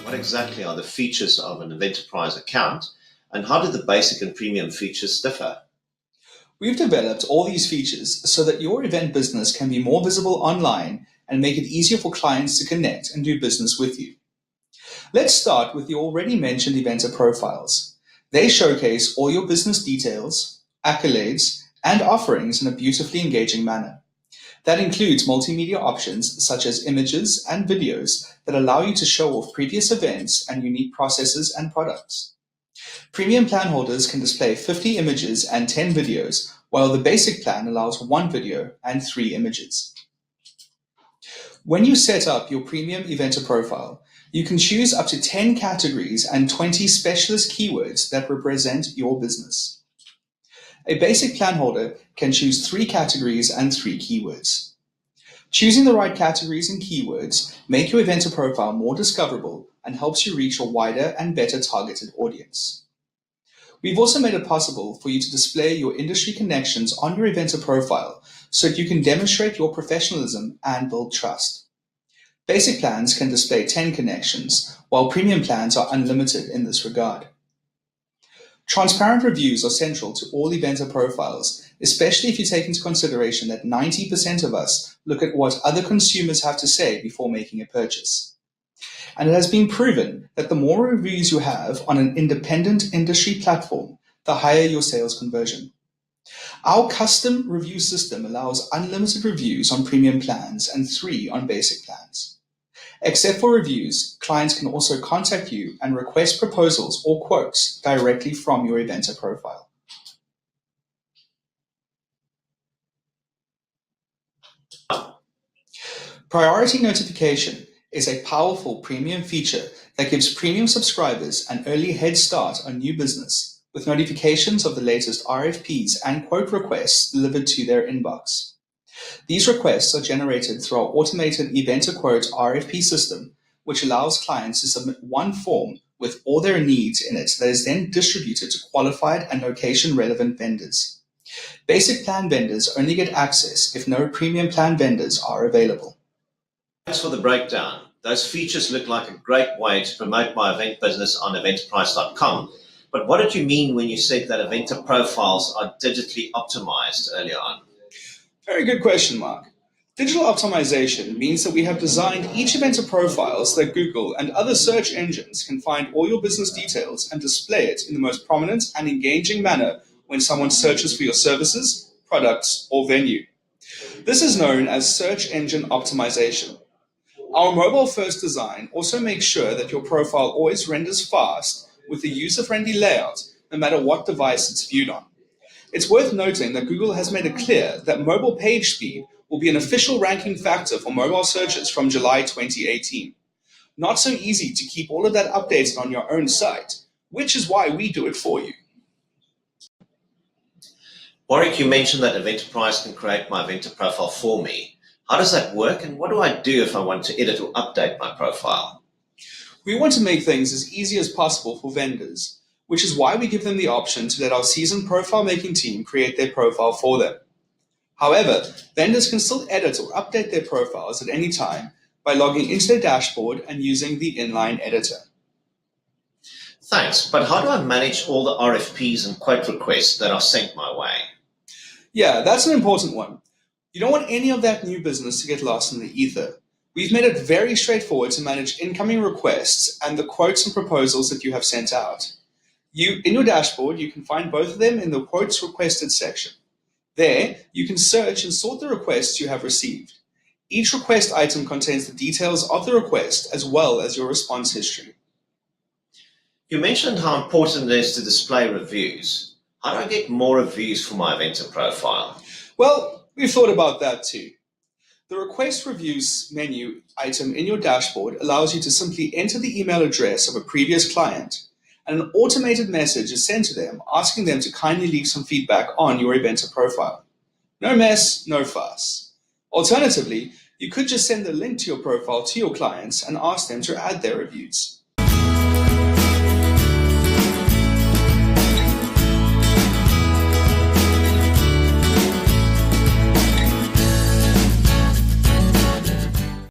What exactly are the features of an Eventerprise account, and how do the basic and premium features differ? We've developed all these features so that your event business can be more visible online and make it easier for clients to connect and do business with you. Let's start with the already mentioned EventerProfiles. They showcase all your business details, accolades, and offerings in a beautifully engaging manner. That includes multimedia options such as images and videos that allow you to show off previous events and unique processes and products. Premium plan holders can display 50 images and 10 videos, while the basic plan allows 1 video and 3 images. When you set up your premium Eventer profile, you can choose up to 10 categories and 20 specialist keywords that represent your business. A basic plan holder can choose 3 categories and 3 keywords. Choosing the right categories and keywords make your Eventer profile more discoverable and helps you reach a wider and better targeted audience. We've also made it possible for you to display your industry connections on your Eventer profile so that you can demonstrate your professionalism and build trust. Basic plans can display 10 connections, while premium plans are unlimited in this regard. Transparent reviews are central to all Eventer profiles, especially if you take into consideration that 90% of us look at what other consumers have to say before making a purchase. And it has been proven that the more reviews you have on an independent industry platform, the higher your sales conversion. Our custom review system allows unlimited reviews on premium plans and 3 on basic plans. Except for reviews, clients can also contact you and request proposals or quotes directly from your Eventer profile. Priority notification is a powerful premium feature that gives premium subscribers an early head start on new business with notifications of the latest RFPs and quote requests delivered to their inbox. These requests are generated through our automated EventerQuote RFP system, which allows clients to submit one form with all their needs in it that is then distributed to qualified and location-relevant vendors. Basic plan vendors only get access if no premium plan vendors are available. Thanks for the breakdown. Those features look like a great way to promote my event business on Eventerprise.com. But what did you mean when you said that EventerProfiles are digitally optimized earlier on? Very good question, Mark. Digital optimization means that we have designed each Eventer profile so that Google and other search engines can find all your business details and display it in the most prominent and engaging manner when someone searches for your services, products, or venue. This is known as search engine optimization. Our mobile-first design also makes sure that your profile always renders fast with a user-friendly layout, no matter what device it's viewed on. It's worth noting that Google has made it clear that mobile page speed will be an official ranking factor for mobile searches from July 2018. Not so easy to keep all of that updated on your own site, which is why we do it for you. Warwick, you mentioned that Eventerprise can create my Eventer profile for me. How does that work, and what do I do if I want to edit or update my profile? We want to make things as easy as possible for vendors, which is why we give them the option to let our seasoned profile making team create their profile for them. However, vendors can still edit or update their profiles at any time by logging into their dashboard and using the inline editor. Thanks, but how do I manage all the RFPs and quote requests that are sent my way? Yeah, that's an important one. You don't want any of that new business to get lost in the ether. We've made it very straightforward to manage incoming requests and the quotes and proposals that you have sent out. In your dashboard, you can find both of them in the Quotes Requested section. There, you can search and sort the requests you have received. Each request item contains the details of the request as well as your response history. You mentioned how important it is to display reviews. How do I get more reviews for my Eventer profile? Well, we've thought about that too. The Request Reviews menu item in your dashboard allows you to simply enter the email address of a previous client, and an automated message is sent to them asking them to kindly leave some feedback on your Eventer profile. No mess, no fuss. Alternatively, you could just send the link to your profile to your clients and ask them to add their reviews.